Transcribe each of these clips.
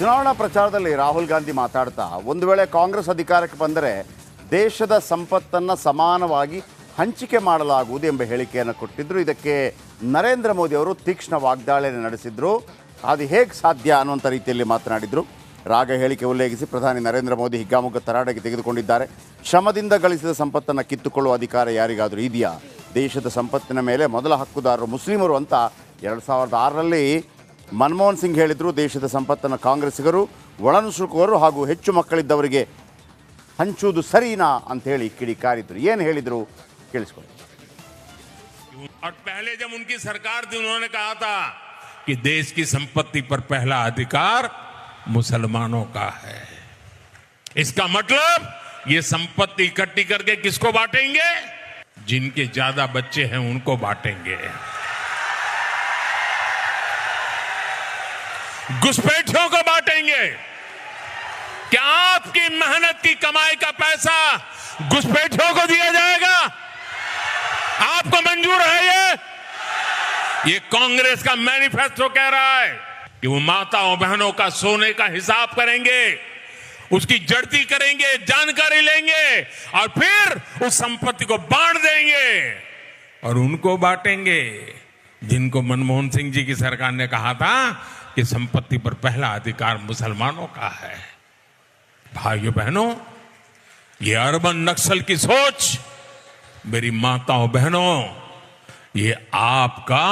ಚುನಾವಣಾ ಪ್ರಚಾರದಲ್ಲಿ ರಾಹುಲ್ ಗಾಂಧಿ ಮಾತಾಡ್ತಾ ಒಂದು ವೇಳೆ ಕಾಂಗ್ರೆಸ್ ಅಧಿಕಾರಕ್ಕೆ ಬಂದರೆ ದೇಶದ ಸಂಪತ್ತನ್ನು ಸಮಾನವಾಗಿ ಹಂಚಿಕೆ ಮಾಡಲಾಗುವುದು ಎಂಬ ಹೇಳಿಕೆಯನ್ನು ಕೊಟ್ಟಿದ್ದರು. ಇದಕ್ಕೆ ನರೇಂದ್ರ ಮೋದಿ ಅವರು ತೀಕ್ಷ್ಣ ವಾಗ್ದಾಳಿಯನ್ನು ನಡೆಸಿದ್ರು. ಅದು ಹೇಗೆ ಸಾಧ್ಯ ಅನ್ನುವಂಥ ರೀತಿಯಲ್ಲಿ ಮಾತನಾಡಿದರು. ರಾಗ ಹೇಳಿಕೆ ಉಲ್ಲೇಖಿಸಿ ಪ್ರಧಾನಿ ನರೇಂದ್ರ ಮೋದಿ ಹಿಗ್ಗಾಮುಗ್ಗ ತರಾಟೆಗೆ ತೆಗೆದುಕೊಂಡಿದ್ದಾರೆ. ಶ್ರಮದಿಂದ ಗಳಿಸಿದ ಸಂಪತ್ತನ್ನು ಕಿತ್ತುಕೊಳ್ಳುವ ಅಧಿಕಾರ ಯಾರಿಗಾದರೂ ಇದೆಯಾ? ದೇಶದ ಸಂಪತ್ತಿನ ಮೇಲೆ ಮೊದಲ ಹಕ್ಕುದಾರರು ಮುಸ್ಲಿಮರು ಅಂತ 2006ರಲ್ಲಿ ಮನಮೋಹನ್ ಸಿಂಗ್ ಹೇಳಿದರು. ದೇಶದ ಸಂಪತ್ತನ್ನು ಕಾಂಗ್ರೆಸ್ಸಿಗರು, ಒಳನುಸುಳುಕುವರು ಹಾಗೂ ಹೆಚ್ಚು ಮಕ್ಕಳಿದ್ದವರಿಗೆ ಹಂಚುವುದು ಸರಿನಾ ಅಂತ ಹೇಳಿ ಕಿಡಿಕಾರಿದ್ರು. ಏನು ಹೇಳಿದರು ಕೇಳಿಸ್ಕೊಳ್ಳಿ. और पहले जब उनकी सरकार थी उन्होंने कहा था कि देश की संपत्ति पर पहला अधिकार मुसलमानों का है। इसका मतलब ये संपत्ति इकट्ठी करके किसको बांटेंगे? जिनके ज्यादा बच्चे हैं उनको बांटेंगे। घुसपैठियों को बांटेंगे। क्या आपकी मेहनत की कमाई का पैसा घुसपैठियों को दिया जाएगा? आपको मंजूर है? ये कांग्रेस का मैनिफेस्टो कह रहा है कि वो माताओं बहनों का सोने का हिसाब करेंगे, उसकी जड़ती करेंगे, जानकारी लेंगे और फिर उस संपत्ति को बांट देंगे और उनको बांटेंगे जिनको मनमोहन सिंह जी की सरकार ने कहा था कि संपत्ति पर पहला अधिकार मुसलमानों का है। भाइयों बहनों, ये अर्बन नक्सल की सोच, मेरी माताओं बहनों, ये आपका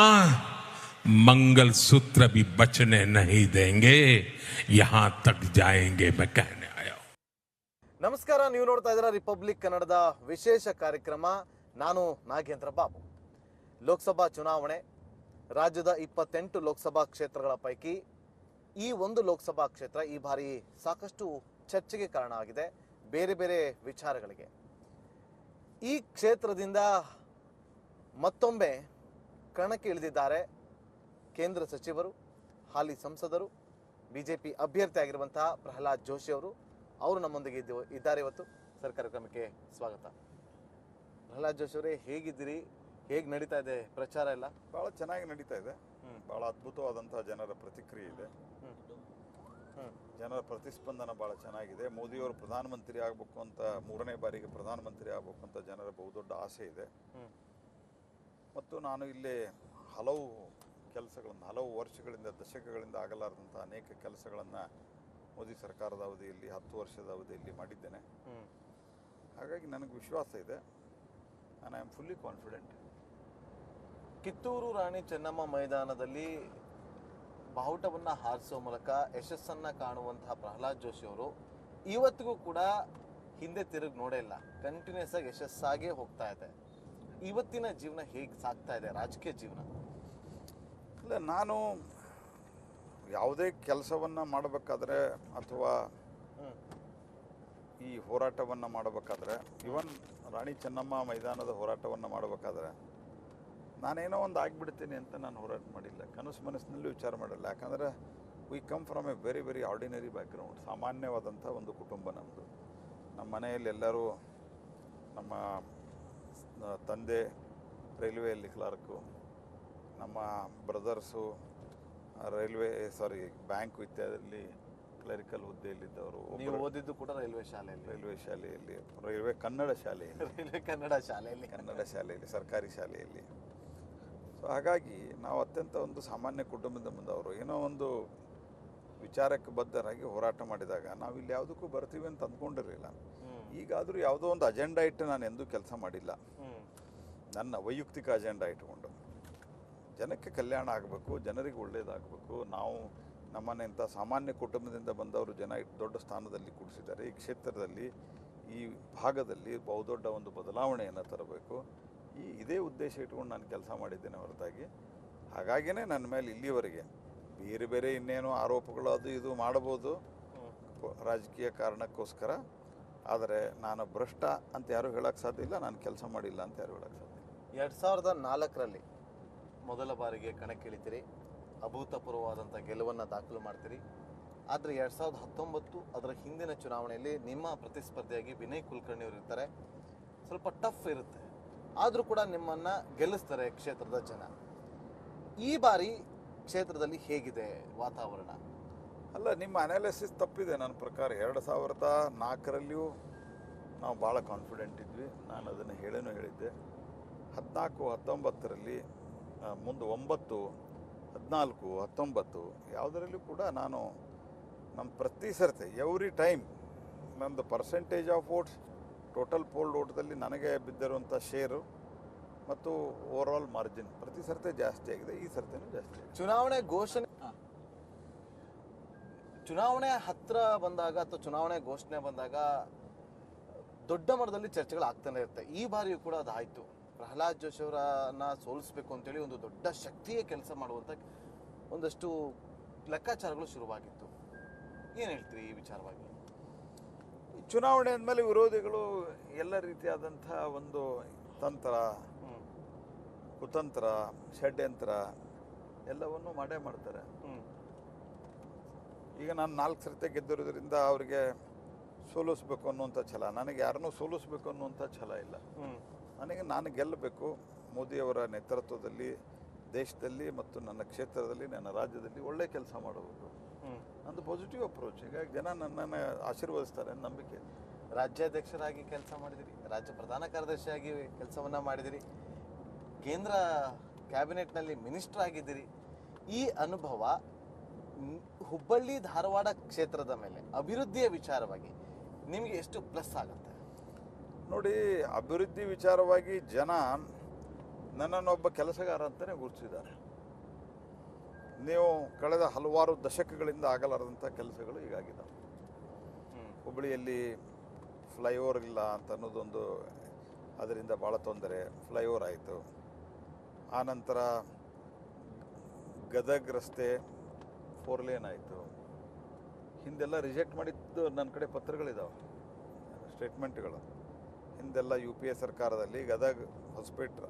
मंगलसूत्र भी बचने नहीं देंगे, यहां तक जाएंगे मैं कहने आया हूं। ನಮಸ್ಕಾರ, ನೀವು ನೋಡ್ತಾ ಇದ್ದೀರಾ ರಿಪಬ್ಲಿಕ್ ಕನ್ನಡದ ವಿಶೇಷ ಕಾರ್ಯಕ್ರಮ. ನಾನು ನಾಗೇಂದ್ರ ಬಾಬು. ಲೋಕಸಭಾ ಚುನಾವಣೆ, ರಾಜ್ಯದ 28 ಲೋಕಸಭಾ ಕ್ಷೇತ್ರಗಳ ಪೈಕಿ ಈ ಒಂದು ಲೋಕಸಭಾ ಕ್ಷೇತ್ರ ಈ ಬಾರಿ ಸಾಕಷ್ಟು ಚರ್ಚೆಗೆ ಕಾರಣ ಆಗಿದೆ, ಬೇರೆ ಬೇರೆ ವಿಚಾರಗಳಿಗೆ. ಈ ಕ್ಷೇತ್ರದಿಂದ ಮತ್ತೊಮ್ಮೆ ಕಣಕ್ಕೆ ಇಳಿದಿದ್ದಾರೆ ಕೇಂದ್ರ ಸಚಿವರು, ಹಾಲಿ ಸಂಸದರು, ಬಿಜೆಪಿ ಅಭ್ಯರ್ಥಿ ಆಗಿರುವಂತಹ ಪ್ರಹ್ಲಾದ್ ಜೋಶಿ ಅವರು ನಮ್ಮೊಂದಿಗೆ ಇದ್ದಾರೆ ಇವತ್ತು. ಸರ್, ಕಾರ್ಯಕ್ರಮಕ್ಕೆ ಸ್ವಾಗತ. ಪ್ರಹ್ಲಾದ್ ಜೋಶಿ ಅವರೇ, ಹೇಗಿದ್ದೀರಿ? ಹೇಗೆ ನಡೀತಾ ಇದೆ ಪ್ರಚಾರ ಎಲ್ಲ? ಭಾಳ ಚೆನ್ನಾಗಿ ನಡೀತಾ ಇದೆ. ಭಾಳ ಅದ್ಭುತವಾದಂತಹ ಜನರ ಪ್ರತಿಕ್ರಿಯೆ ಇದೆ. ಜನರ ಪ್ರತಿಸ್ಪಂದನ ಭಾಳ ಚೆನ್ನಾಗಿದೆ. ಮೋದಿಯವರು ಪ್ರಧಾನಮಂತ್ರಿ ಆಗಬೇಕು ಅಂತ, 3ನೇ ಬಾರಿಗೆ ಪ್ರಧಾನಮಂತ್ರಿ ಆಗಬೇಕು ಅಂತ ಜನರ ಬಹುದೊಡ್ಡ ಆಸೆ ಇದೆ. ಮತ್ತು ನಾನು ಇಲ್ಲಿ ಹಲವು ಕೆಲಸಗಳನ್ನು, ಹಲವು ವರ್ಷಗಳಿಂದ, ದಶಕಗಳಿಂದ ಆಗಲಾರದಂಥ ಅನೇಕ ಕೆಲಸಗಳನ್ನು ಮೋದಿ ಸರ್ಕಾರದ ಅವಧಿಯಲ್ಲಿ, 10 ವರ್ಷದ ಅವಧಿಯಲ್ಲಿ ಮಾಡಿದ್ದೇನೆ. ಹಾಗಾಗಿ ನನಗೆ ವಿಶ್ವಾಸ ಇದೆ. I am fully confident. Kittur Rani Chennamma ಮೈದಾನದಲ್ಲಿ ಬಾವುಟವನ್ನು ಹಾರಿಸುವ ಮೂಲಕ ಯಶಸ್ಸನ್ನು ಕಾಣುವಂತಹ ಪ್ರಹ್ಲಾದ್ ಜೋಶಿ ಅವರು ಇವತ್ತಿಗೂ ಕೂಡ ಹಿಂದೆ ತಿರುಗಿ ನೋಡೇ ಇಲ್ಲ. ಕಂಟಿನ್ಯೂಸ್ ಆಗಿ ಯಶಸ್ಸಾಗೇ ಹೋಗ್ತಾ ಇದೆ. ಇವತ್ತಿನ ಜೀವನ ಹೇಗೆ ಸಾಗ್ತಾ ಇದೆ, ರಾಜಕೀಯ ಜೀವನ? ಇಲ್ಲ, ನಾನು ಯಾವುದೇ ಕೆಲಸವನ್ನು ಮಾಡಬೇಕಾದ್ರೆ ಅಥವಾ ಈ ಹೋರಾಟವನ್ನು ಮಾಡಬೇಕಾದ್ರೆ, ಇವನ್ ರಾಣಿ ಚೆನ್ನಮ್ಮ ಮೈದಾನದ ಹೋರಾಟವನ್ನು ಮಾಡಬೇಕಾದ್ರೆ ನಾನೇನೋ ಒಂದು ಆಗಿಬಿಡ್ತೀನಿ ಅಂತ ನಾನು ಹೋರಾಟ ಮಾಡಿಲ್ಲ, ಕನಸು ಮನಸ್ಸಿನಲ್ಲೂ ವಿಚಾರ ಮಾಡಿಲ್ಲ. ಯಾಕಂದರೆ we come from a very very ordinary background. ಸಾಮಾನ್ಯವಾದಂಥ ಒಂದು ಕುಟುಂಬ ನಮ್ಮದು. ನಮ್ಮ ಮನೆಯಲ್ಲಿ ಎಲ್ಲರೂ, ನಮ್ಮ ತಂದೆ ರೈಲ್ವೆಯಲ್ಲಿ ಕ್ಲಾರ್ಕು, ನಮ್ಮ ಬ್ರದರ್ಸು ಬ್ಯಾಂಕ್ ಇತ್ಯಾದಿಯಲ್ಲಿ ಕ್ಲರಿಕಲ್ ಹುದ್ದೆಯಲ್ಲಿದ್ದವರು. ನೀವು ಓದಿದ್ದು ಕೂಡ ರೈಲ್ವೆ ಶಾಲೆಯಲ್ಲಿ, ರೈಲ್ವೆ ಕನ್ನಡ ಶಾಲೆಯಲ್ಲಿ, ಸರ್ಕಾರಿ ಶಾಲೆಯಲ್ಲಿ. ಸೊ ಹಾಗಾಗಿ ನಾವು ಅತ್ಯಂತ ಒಂದು ಸಾಮಾನ್ಯ ಕುಟುಂಬದಿಂದ ಬಂದವರು. ಏನೋ ಒಂದು ವಿಚಾರಕ್ಕೆ ಬದ್ಧರಾಗಿ ಹೋರಾಟ ಮಾಡಿದಾಗ ನಾವು ಇಲ್ಲಿ ಯಾವುದಕ್ಕೂ ಬರ್ತೀವಿ ಅಂತ ಅಂದ್ಕೊಂಡಿರಲಿಲ್ಲ. ಈಗಾದರೂ ಯಾವುದೋ ಒಂದು ಅಜೆಂಡಾ ಇಟ್ಟು ನಾನು ಎಂದೂ ಕೆಲಸ ಮಾಡಿಲ್ಲ. ನನ್ನ ವೈಯಕ್ತಿಕ ಅಜೆಂಡಾ ಇಟ್ಕೊಂಡು ಜನಕ್ಕೆ ಕಲ್ಯಾಣ ಆಗಬೇಕು, ಜನರಿಗೆ ಒಳ್ಳೆಯದಾಗಬೇಕು. ನಾವು ನಮ್ಮನ್ನ ಇಂಥ ಸಾಮಾನ್ಯ ಕುಟುಂಬದಿಂದ ಬಂದವರು ಜನ ದೊಡ್ಡ ಸ್ಥಾನದಲ್ಲಿ ಕೂಡಿಸಿದ್ದಾರೆ. ಈ ಕ್ಷೇತ್ರದಲ್ಲಿ, ಈ ಭಾಗದಲ್ಲಿ ಬಹುದೊಡ್ಡ ಒಂದು ಬದಲಾವಣೆಯನ್ನು ತರಬೇಕು. ಇದೇ ಉದ್ದೇಶ ಇಟ್ಕೊಂಡು ನಾನು ಕೆಲಸ ಮಾಡಿದ್ದೇನೆ ಹೊರತಾಗಿ. ಹಾಗಾಗಿಯೇ ನನ್ನ ಮೇಲೆ ಇಲ್ಲಿವರೆಗೆ ಬೇರೆ ಬೇರೆ ಇನ್ನೇನು ಆರೋಪಗಳು ಅದು ಇದು ಮಾಡಬಹುದು ರಾಜಕೀಯ ಕಾರಣಕ್ಕೋಸ್ಕರ. ಆದರೆ ನಾನು ಭ್ರಷ್ಟ ಅಂತ ಯಾರೂ ಹೇಳೋಕ್ಕೆ ಸಾಧ್ಯ ಇಲ್ಲ, ನಾನು ಕೆಲಸ ಮಾಡಿಲ್ಲ ಅಂತ ಯಾರು ಹೇಳೋಕ್ಕೆ ಸಾಧ್ಯ ಇಲ್ಲ. 2004ರಲ್ಲಿ ಮೊದಲ ಬಾರಿಗೆ ಕಣಕ್ಕಿಳಿತೀರಿ, ಅಭೂತಪೂರ್ವವಾದಂಥ ಗೆಲುವನ್ನು ದಾಖಲು ಮಾಡ್ತೀರಿ. ಆದರೆ 2019 ಅದರ ಹಿಂದಿನ ಚುನಾವಣೆಯಲ್ಲಿ ನಿಮ್ಮ ಪ್ರತಿಸ್ಪರ್ಧಿಯಾಗಿ ವಿನಯ್ ಕುಲಕರ್ಣಿ ಅವರು ಇರ್ತಾರೆ. ಸ್ವಲ್ಪ ಟಫ್ ಇರುತ್ತೆ, ಆದರೂ ಕೂಡ ನಿಮ್ಮನ್ನು ಗೆಲ್ಲಿಸ್ತಾರೆ ಕ್ಷೇತ್ರದ ಜನ. ಈ ಬಾರಿ ಕ್ಷೇತ್ರದಲ್ಲಿ ಹೇಗಿದೆ ವಾತಾವರಣ? ಅಲ್ಲ, ನಿಮ್ಮ ಅನಾಲಿಸಿಸ್ ತಪ್ಪಿದೆ ನನ್ನ ಪ್ರಕಾರ. 2004ರಲ್ಲಿಯೂ ನಾವು ಭಾಳ ಕಾನ್ಫಿಡೆಂಟ್ ಇದ್ವಿ. ನಾನು ಅದನ್ನು ಹೇಳಿದ್ದೆ. 14, 19ರಲ್ಲಿ ಮುಂದೆ 9, 14, 19 ಯಾವುದರಲ್ಲೂ ಕೂಡ ನಾನು ನಮ್ಮ ಪ್ರತಿ ಸರ್ತಿ ಎವ್ರಿ ಟೈಮ್ ನಂದು percentage of votes, total polled ವೋಟ್ದಲ್ಲಿ ನನಗೆ ಬಿದ್ದಿರುವಂಥ ಶೇರು ಮತ್ತು ಓವರಾಲ್ ಮಾರ್ಜಿನ್ ಪ್ರತಿ ಸರ್ತಿ ಜಾಸ್ತಿ ಆಗಿದೆ. ಈ ಸರ್ತಿನೂ ಜಾಸ್ತಿ ಆಗಿದೆ. ಚುನಾವಣೆ ಹತ್ರ ಬಂದಾಗ ಅಥವಾ ಚುನಾವಣೆ ಘೋಷಣೆ ಬಂದಾಗ ದೊಡ್ಡ ಮಟ್ಟದಲ್ಲಿ ಚರ್ಚೆಗಳು ಆಗ್ತಾನೆ ಇರುತ್ತೆ. ಈ ಬಾರಿಯೂ ಕೂಡ ಅದಾಯಿತು. ಪ್ರಹ್ಲಾದ್ ಜೋಶಿ ಅವರನ್ನ ಸೋಲಿಸಬೇಕು ಅಂತೇಳಿ ಒಂದು ದೊಡ್ಡ ಶಕ್ತಿಯ ಕೆಲಸ ಮಾಡುವಂಥ ಒಂದಷ್ಟು ಲೆಕ್ಕಾಚಾರಗಳು ಶುರುವಾಗಿತ್ತು. ಏನು ಹೇಳ್ತೀರಿ ಈ ವಿಚಾರವಾಗಿ? ಈ ಚುನಾವಣೆ ಅಂದಮೇಲೆ ವಿರೋಧಿಗಳು ಎಲ್ಲ ರೀತಿಯಾದಂಥ ಒಂದು ತಂತ್ರ, ಕುತಂತ್ರ, ಷಡ್ಯಂತ್ರ ಎಲ್ಲವನ್ನು ಮಾಡೇ ಮಾಡ್ತಾರೆ. ಈಗ ನಾನು 4 ಸರ್ತಿ ಗೆದ್ದಿರೋದ್ರಿಂದ ಅವರಿಗೆ ಸೋಲಿಸ್ಬೇಕು ಅನ್ನುವಂಥ ಛಲ, ನನಗೆ ಯಾರನ್ನೂ ಸೋಲಿಸ್ಬೇಕು ಅನ್ನುವಂಥ ಛಲ ಇಲ್ಲ. ನಾನು ಗೆಲ್ಲಬೇಕು. ಮೋದಿಯವರ ನೇತೃತ್ವದಲ್ಲಿ ದೇಶದಲ್ಲಿ ಮತ್ತು ನನ್ನ ಕ್ಷೇತ್ರದಲ್ಲಿ, ನನ್ನ ರಾಜ್ಯದಲ್ಲಿ ಒಳ್ಳೆ ಕೆಲಸ ಮಾಡಬೇಕು. ನಂದು ಪಾಸಿಟಿವ್ ಅಪ್ರೋಚ್. ಹೀಗಾಗಿ ಜನ ನನ್ನನ್ನು ಆಶೀರ್ವದಿಸ್ತಾರೆ ಅನ್ನೋ ನಂಬಿಕೆ. ರಾಜ್ಯಾಧ್ಯಕ್ಷರಾಗಿ ಕೆಲಸ ಮಾಡಿದಿರಿ, ರಾಜ್ಯ ಪ್ರಧಾನ ಕಾರ್ಯದರ್ಶಿಯಾಗಿ ಕೆಲಸವನ್ನ ಮಾಡಿದಿರಿ, ಕೇಂದ್ರ ಕ್ಯಾಬಿನೆಟ್ನಲ್ಲಿ ಮಿನಿಸ್ಟರ್ ಆಗಿದ್ದೀರಿ. ಈ ಅನುಭವ ಹುಬ್ಬಳ್ಳಿ ಧಾರವಾಡ ಕ್ಷೇತ್ರದ ಮೇಲೆ ಅಭಿವೃದ್ಧಿಯ ವಿಚಾರವಾಗಿ ನಿಮಗೆ ಎಷ್ಟು ಪ್ಲಸ್ ಆಗುತ್ತೆ? ನೋಡಿ, ಅಭಿವೃದ್ಧಿ ವಿಚಾರವಾಗಿ ಜನ ನನ್ನನ್ನೊಬ್ಬ ಕೆಲಸಗಾರ ಅಂತಲೇ ಗುರುತಿಸಿದ್ದಾರೆ. ನೀವು ಕಳೆದ ಹಲವಾರು ದಶಕಗಳಿಂದ ಆಗಲಾರದಂಥ ಕೆಲಸಗಳು ಈಗಾಗಿದ್ದಾವೆ. ಹುಬ್ಬಳ್ಳಿಯಲ್ಲಿ ಫ್ಲೈಓವರ್ ಇಲ್ಲ ಅಂತ ಅನ್ನೋದೊಂದು, ಅದರಿಂದ ಭಾಳ ತೊಂದರೆ. ಫ್ಲೈಓವರ್ ಆಯಿತು. ಆನಂತರ ಗದಗ ರಸ್ತೆ 4 ಲೇನ್ ಆಯಿತು. ಹಿಂದೆಲ್ಲ ರಿಜೆಕ್ಟ್ ಮಾಡಿದ್ದು ನನ್ನ ಕಡೆ ಪತ್ರಗಳಿದ್ದಾವೆ, ಸ್ಟೇಟ್ಮೆಂಟ್ಗಳು. ಹಿಂದೆಲ್ಲ UPA ಸರ್ಕಾರದಲ್ಲಿ ಗದಗ ಹೊಸಪೇಟೆ